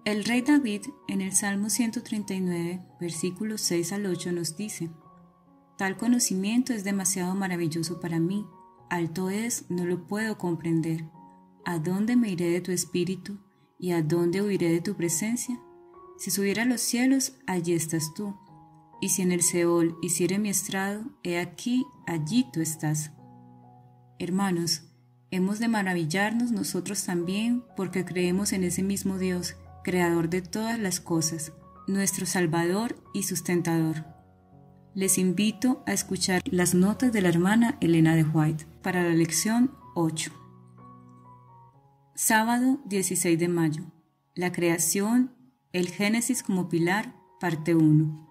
El rey David en el Salmo 139, versículos 6 al 8 nos dice: Tal conocimiento es demasiado maravilloso para mí, alto es, no lo puedo comprender. ¿A dónde me iré de tu espíritu y a dónde huiré de tu presencia? Si subiera a los cielos, allí estás tú, y si en el Seol hiciere mi estrado, he aquí, allí tú estás. Hermanos, hemos de maravillarnos nosotros también porque creemos en ese mismo Dios, creador de todas las cosas, nuestro Salvador y sustentador. Les invito a escuchar las notas de la hermana Elena de White para la lección 8. Sábado 16 de mayo. La creación, el Génesis como pilar, parte 1.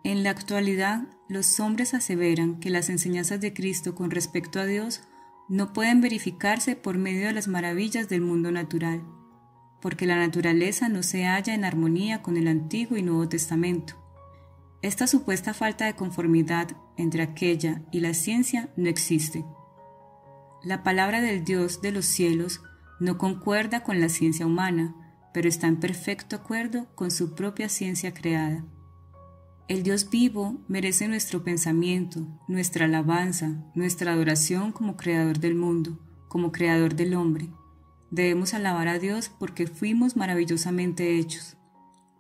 En la actualidad, los hombres aseveran que las enseñanzas de Cristo con respecto a Dios no pueden verificarse por medio de las maravillas del mundo natural, porque la naturaleza no se halla en armonía con el Antiguo y Nuevo Testamento. Esta supuesta falta de conformidad entre aquella y la ciencia no existe. La palabra del Dios de los cielos no concuerda con la ciencia humana, pero está en perfecto acuerdo con su propia ciencia creada. El Dios vivo merece nuestro pensamiento, nuestra alabanza, nuestra adoración como creador del mundo, como creador del hombre. Debemos alabar a Dios porque fuimos maravillosamente hechos.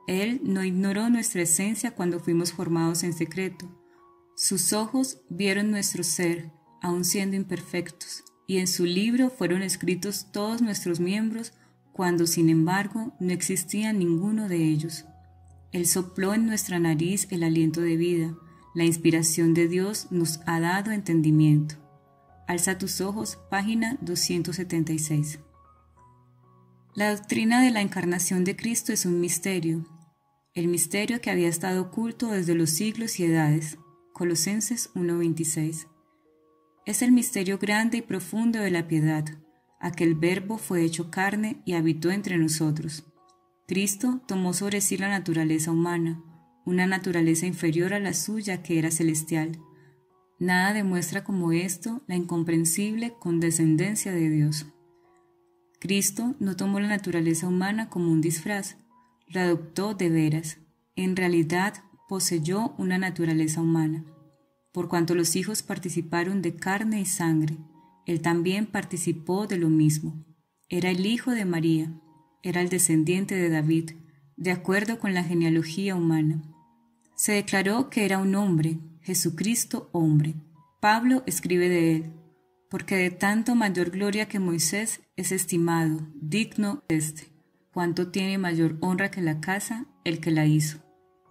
Él no ignoró nuestra esencia cuando fuimos formados en secreto. Sus ojos vieron nuestro ser, aun siendo imperfectos, y en su libro fueron escritos todos nuestros miembros, cuando sin embargo no existía ninguno de ellos. Él sopló en nuestra nariz el aliento de vida. La inspiración de Dios nos ha dado entendimiento. Alza tus ojos, página 276. La doctrina de la encarnación de Cristo es un misterio, el misterio que había estado oculto desde los siglos y edades. Colosenses 1:26. Es el misterio grande y profundo de la piedad. Aquel Verbo fue hecho carne y habitó entre nosotros. Cristo tomó sobre sí la naturaleza humana, una naturaleza inferior a la suya que era celestial. Nada demuestra como esto la incomprensible condescendencia de Dios. Cristo no tomó la naturaleza humana como un disfraz, la adoptó de veras. En realidad poseyó una naturaleza humana. Por cuanto los hijos participaron de carne y sangre, Él también participó de lo mismo. Era el hijo de María, era el descendiente de David, de acuerdo con la genealogía humana. Se declaró que era un hombre, Jesucristo hombre. Pablo escribe de él: porque de tanto mayor gloria que Moisés es estimado, digno cuanto tiene mayor honra que la casa, el que la hizo.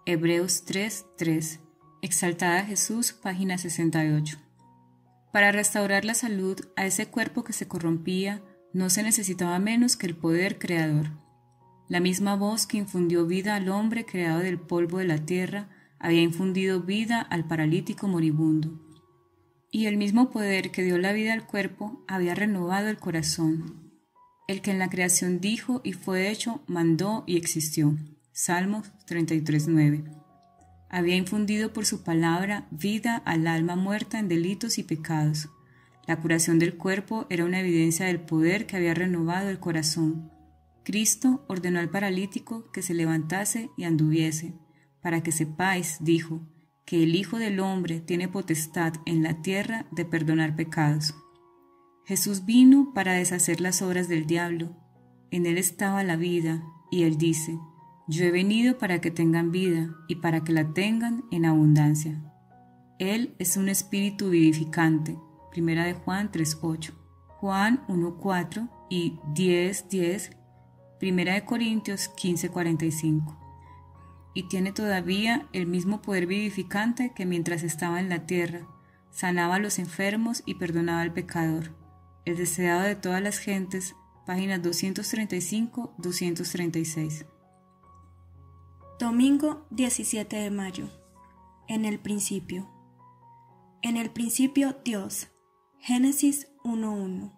Hebreos 3:3. Exaltada Jesús, página 68. Para restaurar la salud a ese cuerpo que se corrompía, no se necesitaba menos que el poder creador. La misma voz que infundió vida al hombre creado del polvo de la tierra, había infundido vida al paralítico moribundo. Y el mismo poder que dio la vida al cuerpo había renovado el corazón. El que en la creación dijo y fue hecho, mandó y existió. Salmos 33:9. Había infundido por su palabra vida al alma muerta en delitos y pecados. La curación del cuerpo era una evidencia del poder que había renovado el corazón. Cristo ordenó al paralítico que se levantase y anduviese, para que sepáis, dijo, que el Hijo del Hombre tiene potestad en la tierra de perdonar pecados. Jesús vino para deshacer las obras del diablo. En él estaba la vida, y él dice: yo he venido para que tengan vida y para que la tengan en abundancia. Él es un espíritu vivificante. Primera de Juan 3:8, Juan 1:4 y 10:10, Primera de Corintios 15:45. Y tiene todavía el mismo poder vivificante que mientras estaba en la tierra, sanaba a los enfermos y perdonaba al pecador. El deseado de todas las gentes, páginas 235-236. Domingo 17 de mayo. En el principio. En el principio Dios. Génesis 1:1.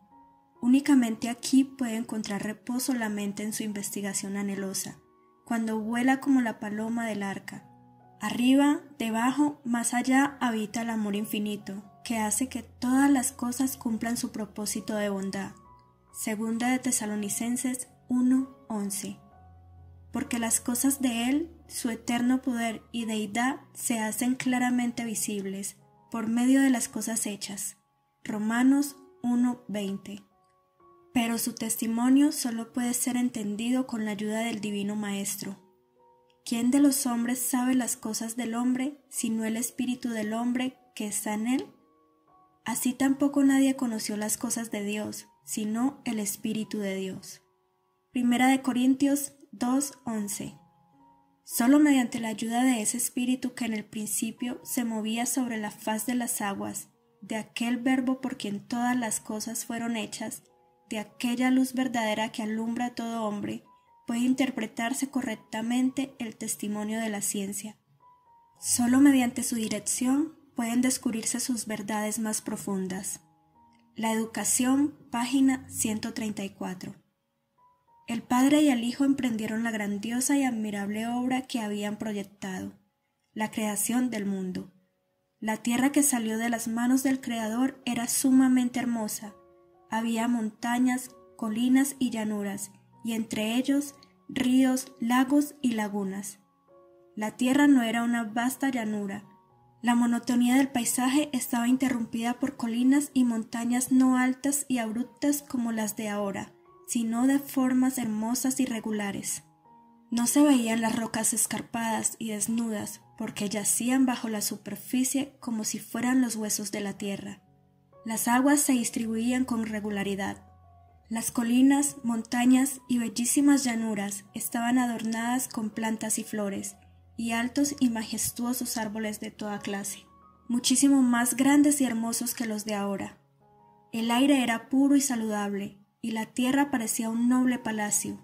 Únicamente aquí puede encontrar reposo la mente en su investigación anhelosa, cuando vuela como la paloma del arca. Arriba, debajo, más allá habita el amor infinito, que hace que todas las cosas cumplan su propósito de bondad. Segunda de Tesalonicenses 1, 11. Porque las cosas de Él, su eterno poder y deidad se hacen claramente visibles por medio de las cosas hechas. Romanos 1:20. Pero su testimonio solo puede ser entendido con la ayuda del Divino Maestro. ¿Quién de los hombres sabe las cosas del hombre, sino el espíritu del hombre que está en él? Así tampoco nadie conoció las cosas de Dios, sino el Espíritu de Dios. Primera de Corintios 2:11. Solo mediante la ayuda de ese Espíritu que en el principio se movía sobre la faz de las aguas, de aquel Verbo por quien todas las cosas fueron hechas, de aquella luz verdadera que alumbra a todo hombre, puede interpretarse correctamente el testimonio de la ciencia. Solo mediante su dirección pueden descubrirse sus verdades más profundas. La Educación, página 134. El Padre y el Hijo emprendieron la grandiosa y admirable obra que habían proyectado, la creación del mundo. La tierra que salió de las manos del Creador era sumamente hermosa. Había montañas, colinas y llanuras, y entre ellos ríos, lagos y lagunas. La tierra no era una vasta llanura. La monotonía del paisaje estaba interrumpida por colinas y montañas no altas y abruptas como las de ahora, sino de formas hermosas y regulares. No se veían las rocas escarpadas y desnudas, porque yacían bajo la superficie como si fueran los huesos de la tierra. Las aguas se distribuían con regularidad. Las colinas, montañas y bellísimas llanuras estaban adornadas con plantas y flores, y altos y majestuosos árboles de toda clase, muchísimo más grandes y hermosos que los de ahora. El aire era puro y saludable, y la tierra parecía un noble palacio.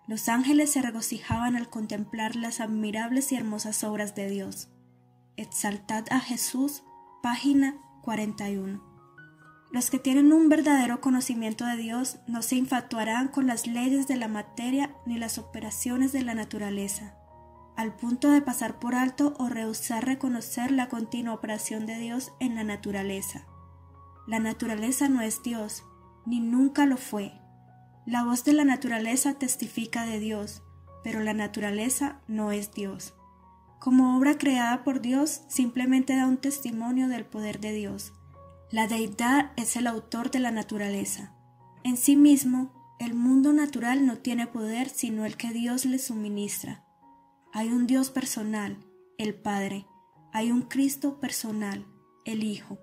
Los ángeles se regocijaban al contemplar las admirables y hermosas obras de Dios. Exaltad a Jesús, página 41. Los que tienen un verdadero conocimiento de Dios no se infatuarán con las leyes de la materia ni las operaciones de la naturaleza, al punto de pasar por alto o rehusar reconocer la continua operación de Dios en la naturaleza. La naturaleza no es Dios, ni nunca lo fue. La voz de la naturaleza testifica de Dios, pero la naturaleza no es Dios. Como obra creada por Dios, simplemente da un testimonio del poder de Dios. La deidad es el autor de la naturaleza. En sí mismo, el mundo natural no tiene poder sino el que Dios le suministra. Hay un Dios personal, el Padre. Hay un Cristo personal, el Hijo.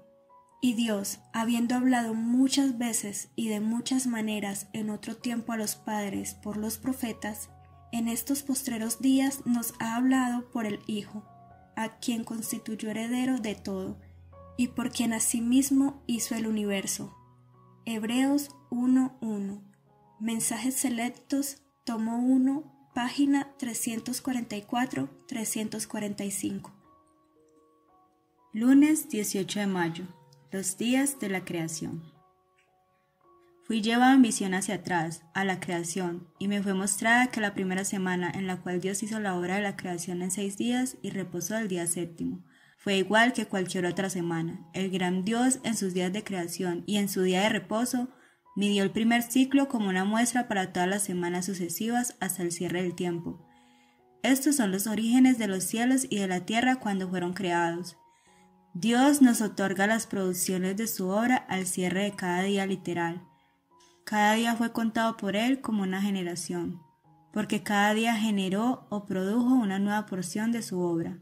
Y Dios, habiendo hablado muchas veces y de muchas maneras en otro tiempo a los padres por los profetas, en estos postreros días nos ha hablado por el Hijo, a quien constituyó heredero de todo, y por quien asimismo hizo el universo. Hebreos 1:1. Mensajes selectos, tomo 1, página 344-345. Lunes 18 de mayo. Los días de la creación. Fui llevado en visión hacia atrás, a la creación, y me fue mostrada que la primera semana en la cual Dios hizo la obra de la creación en 6 días y reposó el día séptimo, fue igual que cualquier otra semana. El gran Dios en sus días de creación y en su día de reposo midió el primer ciclo como una muestra para todas las semanas sucesivas hasta el cierre del tiempo. Estos son los orígenes de los cielos y de la tierra cuando fueron creados. Dios nos otorga las producciones de su obra al cierre de cada día literal. Cada día fue contado por Él como una generación, porque cada día generó o produjo una nueva porción de su obra.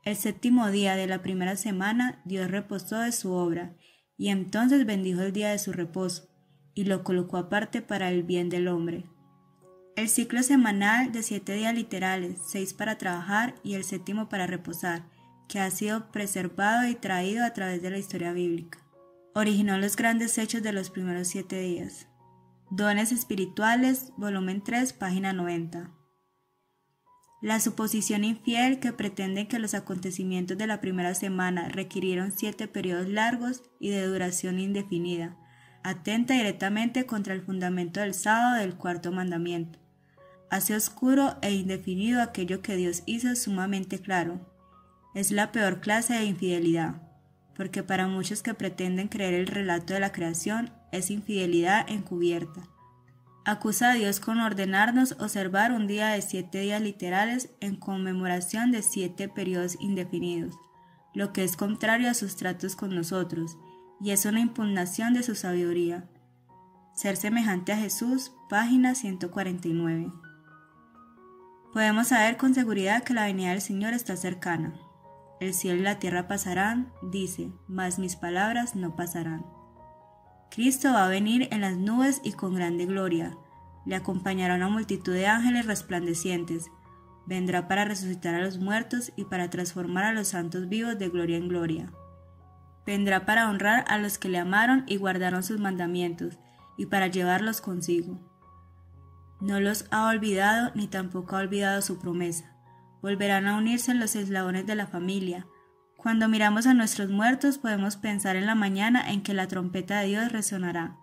El séptimo día de la primera semana Dios reposó de su obra, y entonces bendijo el día de su reposo, y lo colocó aparte para el bien del hombre. El ciclo semanal de 7 días literales, 6 para trabajar y el séptimo para reposar, que ha sido preservado y traído a través de la historia bíblica. Originó los grandes hechos de los primeros 7 días. Dones espirituales, volumen 3, página 90. La suposición infiel que pretende que los acontecimientos de la primera semana requirieron 7 periodos largos y de duración indefinida, atenta directamente contra el fundamento del sábado del cuarto mandamiento. Hace oscuro e indefinido aquello que Dios hizo sumamente claro. Es la peor clase de infidelidad, porque para muchos que pretenden creer el relato de la creación es infidelidad encubierta. Acusa a Dios con ordenarnos observar un día de 7 días literales en conmemoración de 7 periodos indefinidos, lo que es contrario a sus tratos con nosotros, y es una impugnación de su sabiduría. Ser semejante a Jesús, página 149. Podemos saber con seguridad que la venida del Señor está cercana. El cielo y la tierra pasarán, dice, mas mis palabras no pasarán. Cristo va a venir en las nubes y con grande gloria. Le acompañará una multitud de ángeles resplandecientes. Vendrá para resucitar a los muertos y para transformar a los santos vivos de gloria en gloria. Vendrá para honrar a los que le amaron y guardaron sus mandamientos, y para llevarlos consigo. No los ha olvidado ni tampoco ha olvidado su promesa. Volverán a unirse en los eslabones de la familia. Cuando miramos a nuestros muertos podemos pensar en la mañana en que la trompeta de Dios resonará,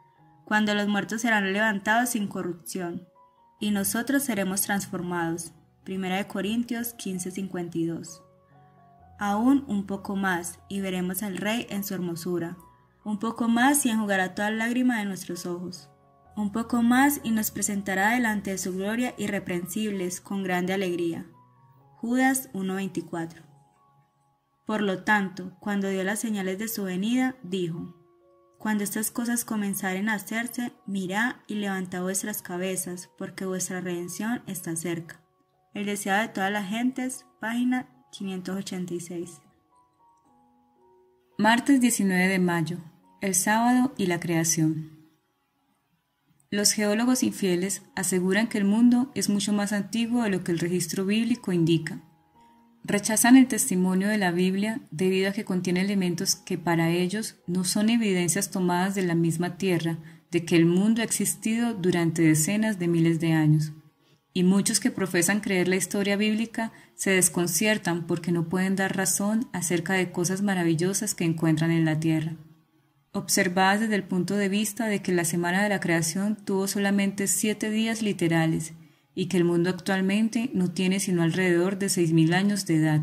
cuando los muertos serán levantados sin corrupción, y nosotros seremos transformados. 1 Corintios 15:52. Aún un poco más, y veremos al Rey en su hermosura. Un poco más y enjugará toda lágrima de nuestros ojos. Un poco más y nos presentará delante de su gloria irreprensibles con grande alegría. Judas 1:24. Por lo tanto, cuando dio las señales de su venida, dijo: Cuando estas cosas comenzaren a hacerse, mirad y levantad vuestras cabezas, porque vuestra redención está cerca. El deseado de todas las gentes, página 586. Martes 19 de mayo. El sábado y la creación. Los geólogos infieles aseguran que el mundo es mucho más antiguo de lo que el registro bíblico indica. Rechazan el testimonio de la Biblia debido a que contiene elementos que para ellos no son evidencias tomadas de la misma tierra de que el mundo ha existido durante decenas de miles de años. Y muchos que profesan creer la historia bíblica se desconciertan porque no pueden dar razón acerca de cosas maravillosas que encuentran en la tierra. Observadas desde el punto de vista de que la semana de la creación tuvo solamente 7 días literales y que el mundo actualmente no tiene sino alrededor de 6.000 años de edad.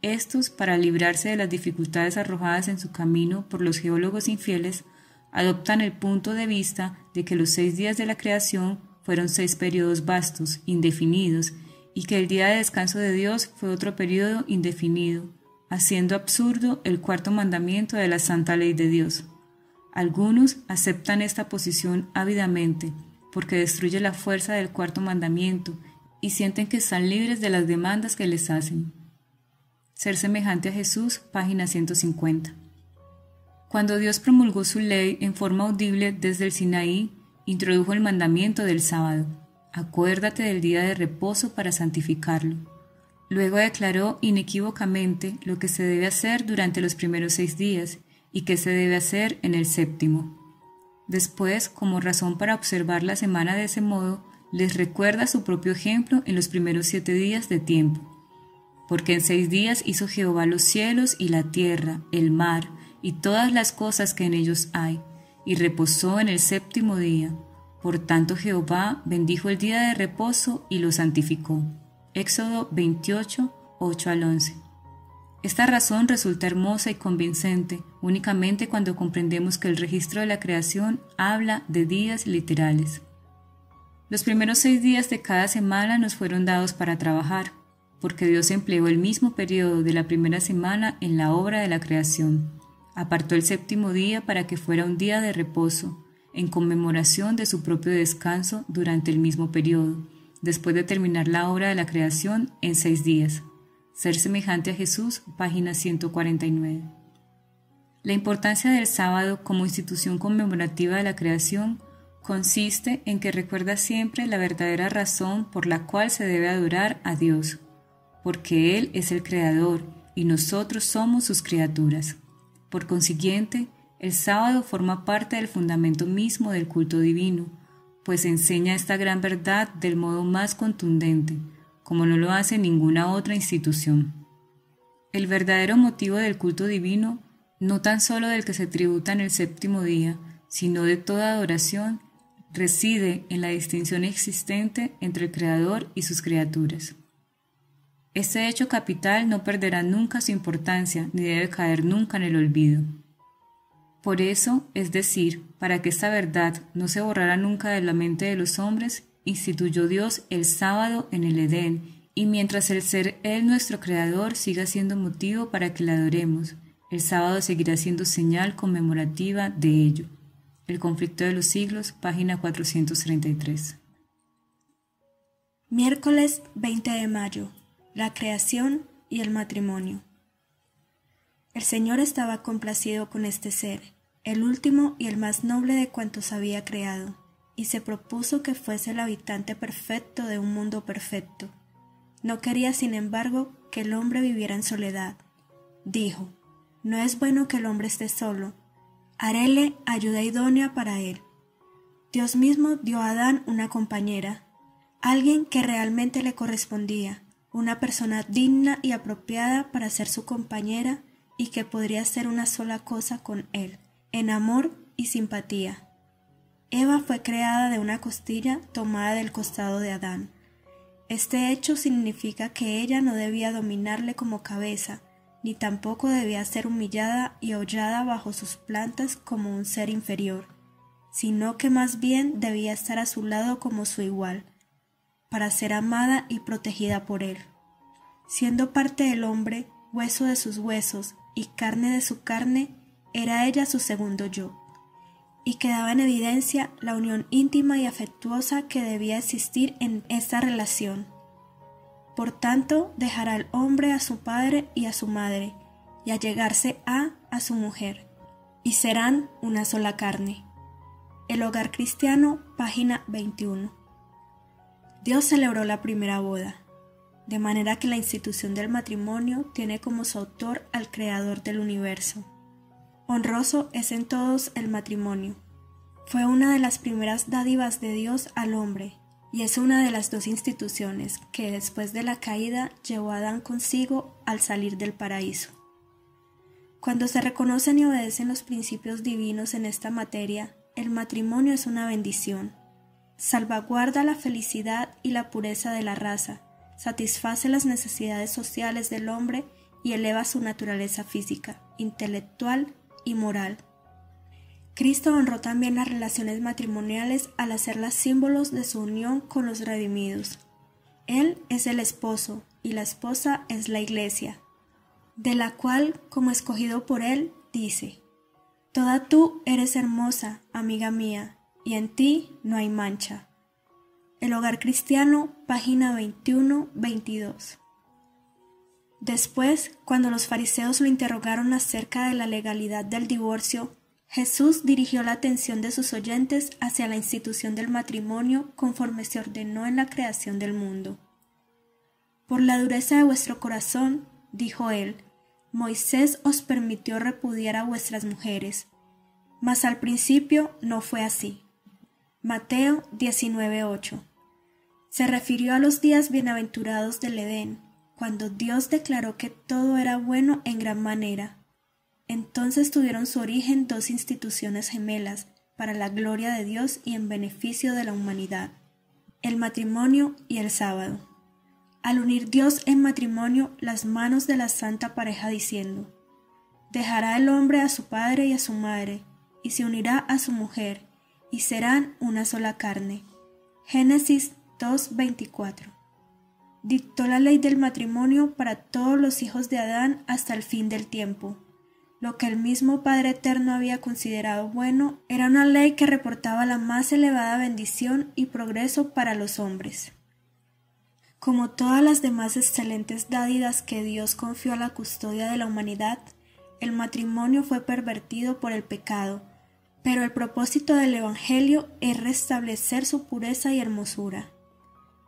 Estos, para librarse de las dificultades arrojadas en su camino por los geólogos infieles, adoptan el punto de vista de que los 6 días de la creación fueron 6 periodos vastos, indefinidos, y que el día de descanso de Dios fue otro periodo indefinido, haciendo absurdo el 4º mandamiento de la santa ley de Dios. Algunos aceptan esta posición ávidamente, porque destruye la fuerza del 4º mandamiento y sienten que están libres de las demandas que les hacen. Ser semejante a Jesús, página 150. Cuando Dios promulgó su ley en forma audible desde el Sinaí, introdujo el mandamiento del sábado: acuérdate del día de reposo para santificarlo. Luego declaró inequívocamente lo que se debe hacer durante los primeros 6 días y qué se debe hacer en el 7º. Después, como razón para observar la semana de ese modo, les recuerda su propio ejemplo en los primeros 7 días de tiempo. Porque en 6 días hizo Jehová los cielos y la tierra, el mar y todas las cosas que en ellos hay, y reposó en el 7º día. Por tanto Jehová bendijo el día de reposo y lo santificó. Éxodo 28, 8 al 11. Esta razón resulta hermosa y convincente únicamente cuando comprendemos que el registro de la creación habla de días literales. Los primeros 6 días de cada semana nos fueron dados para trabajar, porque Dios empleó el mismo periodo de la primera semana en la obra de la creación. Apartó el 7º día para que fuera un día de reposo, en conmemoración de su propio descanso durante el mismo periodo, después de terminar la obra de la creación en 6 días. Ser semejante a Jesús, página 149. La importancia del sábado como institución conmemorativa de la creación consiste en que recuerda siempre la verdadera razón por la cual se debe adorar a Dios, porque Él es el Creador y nosotros somos sus criaturas. Por consiguiente, el sábado forma parte del fundamento mismo del culto divino, pues enseña esta gran verdad del modo más contundente, como no lo hace ninguna otra institución. El verdadero motivo del culto divino, no tan solo del que se tributa en el 7º día, sino de toda adoración, reside en la distinción existente entre el Creador y sus criaturas. Este hecho capital no perderá nunca su importancia ni debe caer nunca en el olvido. Por eso, es decir, para que esta verdad no se borrara nunca de la mente de los hombres, instituyó Dios el sábado en el Edén, y mientras el ser Él nuestro Creador siga siendo motivo para que le adoremos, el sábado seguirá siendo señal conmemorativa de ello. El conflicto de los siglos, página 433. Miércoles 20 de mayo. La creación y el matrimonio. El Señor estaba complacido con este ser, el último y el más noble de cuantos había creado, y se propuso que fuese el habitante perfecto de un mundo perfecto. No quería, sin embargo, que el hombre viviera en soledad. Dijo: no es bueno que el hombre esté solo, haréle ayuda idónea para él. Dios mismo dio a Adán una compañera, alguien que realmente le correspondía, una persona digna y apropiada para ser su compañera y que podría hacer una sola cosa con él, en amor y simpatía. Eva fue creada de una costilla tomada del costado de Adán. Este hecho significa que ella no debía dominarle como cabeza, ni tampoco debía ser humillada y hollada bajo sus plantas como un ser inferior, sino que más bien debía estar a su lado como su igual, para ser amada y protegida por él. Siendo parte del hombre, hueso de sus huesos y carne de su carne, era ella su segundo yo, y quedaba en evidencia la unión íntima y afectuosa que debía existir en esta relación. Por tanto, dejará el hombre a su padre y a su madre, y allegarse a su mujer, y serán una sola carne. El hogar cristiano, página 21. Dios celebró la primera boda, de manera que la institución del matrimonio tiene como su autor al Creador del universo. Honroso es en todos el matrimonio. Fue una de las primeras dádivas de Dios al hombre, y es una de las dos instituciones que después de la caída llevó a Adán consigo al salir del paraíso. Cuando se reconocen y obedecen los principios divinos en esta materia, el matrimonio es una bendición. Salvaguarda la felicidad y la pureza de la raza, satisface las necesidades sociales del hombre y eleva su naturaleza física, intelectual y moral. Cristo honró también las relaciones matrimoniales al hacerlas símbolos de su unión con los redimidos. Él es el esposo y la esposa es la iglesia, de la cual, como escogido por él, dice: toda tú eres hermosa, amiga mía, y en ti no hay mancha. El hogar cristiano, página 21-22. Después, cuando los fariseos lo interrogaron acerca de la legalidad del divorcio, Jesús dirigió la atención de sus oyentes hacia la institución del matrimonio conforme se ordenó en la creación del mundo. Por la dureza de vuestro corazón, dijo él, Moisés os permitió repudiar a vuestras mujeres, mas al principio no fue así. Mateo 19:8. Se refirió a los días bienaventurados del Edén, cuando Dios declaró que todo era bueno en gran manera. Entonces tuvieron su origen dos instituciones gemelas para la gloria de Dios y en beneficio de la humanidad: el matrimonio y el sábado. Al unir Dios en matrimonio las manos de la santa pareja diciendo: dejará el hombre a su padre y a su madre, y se unirá a su mujer, y serán una sola carne. Génesis 2:24. Dictó la ley del matrimonio para todos los hijos de Adán hasta el fin del tiempo. Lo que el mismo Padre Eterno había considerado bueno era una ley que reportaba la más elevada bendición y progreso para los hombres. Como todas las demás excelentes dádivas que Dios confió a la custodia de la humanidad, el matrimonio fue pervertido por el pecado, pero el propósito del Evangelio es restablecer su pureza y hermosura.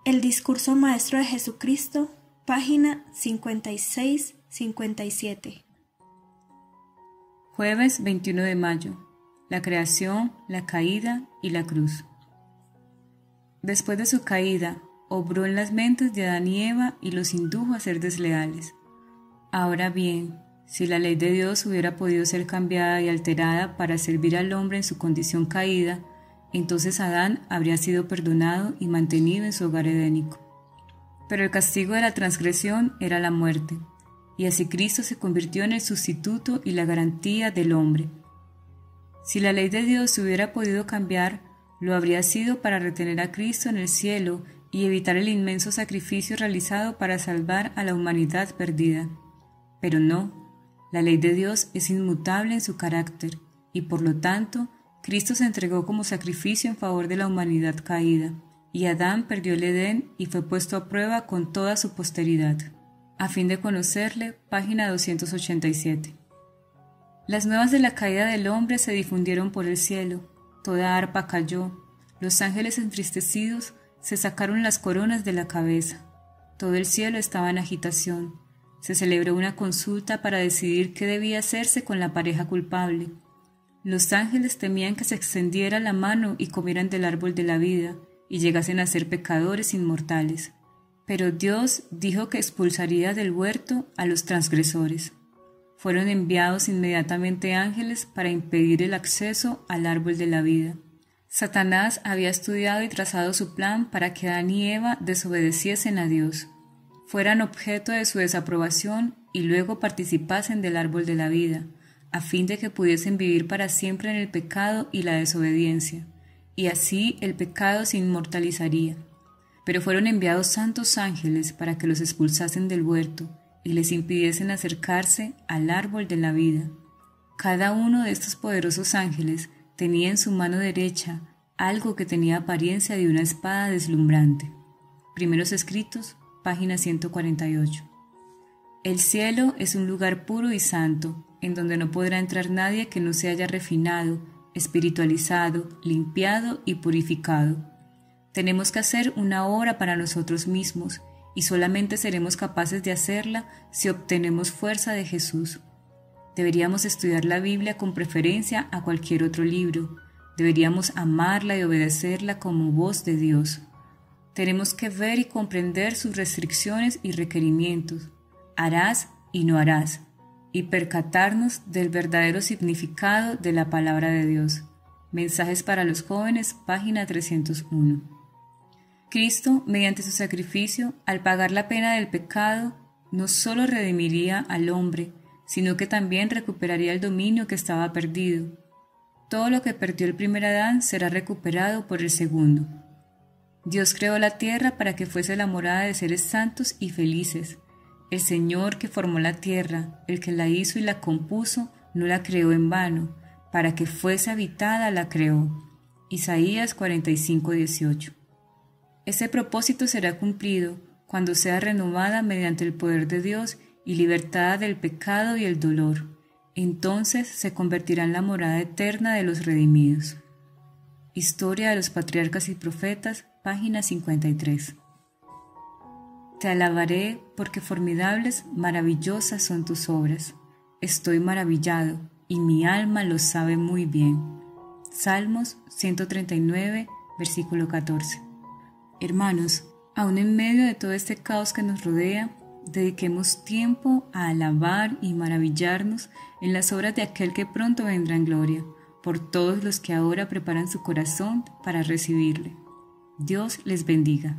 El discurso maestro de Jesucristo, página 56-57. Jueves 21 de mayo. La creación, la caída y la cruz. Después de su caída, obró en las mentes de Adán y Eva y los indujo a ser desleales. Ahora bien, si la ley de Dios hubiera podido ser cambiada y alterada para servir al hombre en su condición caída, entonces Adán habría sido perdonado y mantenido en su hogar edénico. Pero el castigo de la transgresión era la muerte, y así Cristo se convirtió en el sustituto y la garantía del hombre. Si la ley de Dios se hubiera podido cambiar, lo habría sido para retener a Cristo en el cielo y evitar el inmenso sacrificio realizado para salvar a la humanidad perdida. Pero no, la ley de Dios es inmutable en su carácter, y por lo tanto, Cristo se entregó como sacrificio en favor de la humanidad caída, y Adán perdió el Edén y fue puesto a prueba con toda su posteridad. A fin de conocerle, página 287. Las nuevas de la caída del hombre se difundieron por el cielo, toda arpa cayó, los ángeles entristecidos se sacaron las coronas de la cabeza, todo el cielo estaba en agitación, se celebró una consulta para decidir qué debía hacerse con la pareja culpable. Los ángeles temían que se extendiera la mano y comieran del árbol de la vida y llegasen a ser pecadores inmortales. Pero Dios dijo que expulsaría del huerto a los transgresores. Fueron enviados inmediatamente ángeles para impedir el acceso al árbol de la vida. Satanás había estudiado y trazado su plan para que Adán y Eva desobedeciesen a Dios, fueran objeto de su desaprobación y luego participasen del árbol de la vida, a fin de que pudiesen vivir para siempre en el pecado y la desobediencia, y así el pecado se inmortalizaría. Pero fueron enviados santos ángeles para que los expulsasen del huerto y les impidiesen acercarse al árbol de la vida. Cada uno de estos poderosos ángeles tenía en su mano derecha algo que tenía apariencia de una espada deslumbrante. Primeros Escritos, página 148. El cielo es un lugar puro y santo, en donde no podrá entrar nadie que no se haya refinado, espiritualizado, limpiado y purificado. Tenemos que hacer una obra para nosotros mismos, y solamente seremos capaces de hacerla si obtenemos fuerza de Jesús. Deberíamos estudiar la Biblia con preferencia a cualquier otro libro. Deberíamos amarla y obedecerla como voz de Dios. Tenemos que ver y comprender sus restricciones y requerimientos. Harás y no harás. Y percatarnos del verdadero significado de la palabra de Dios. Mensajes para los jóvenes, página 301. Cristo, mediante su sacrificio, al pagar la pena del pecado, no solo redimiría al hombre, sino que también recuperaría el dominio que estaba perdido. Todo lo que perdió el primer Adán será recuperado por el segundo. Dios creó la tierra para que fuese la morada de seres santos y felices. El Señor que formó la tierra, el que la hizo y la compuso, no la creó en vano, para que fuese habitada la creó. Isaías 45:18. Ese propósito será cumplido cuando sea renovada mediante el poder de Dios y libertada del pecado y el dolor. Entonces se convertirá en la morada eterna de los redimidos. Historia de los Patriarcas y Profetas, página 53. Te alabaré porque formidables, maravillosas son tus obras. Estoy maravillado y mi alma lo sabe muy bien. Salmos 139, versículo 14. Hermanos, aún en medio de todo este caos que nos rodea, dediquemos tiempo a alabar y maravillarnos en las obras de aquel que pronto vendrá en gloria, por todos los que ahora preparan su corazón para recibirle. Dios les bendiga.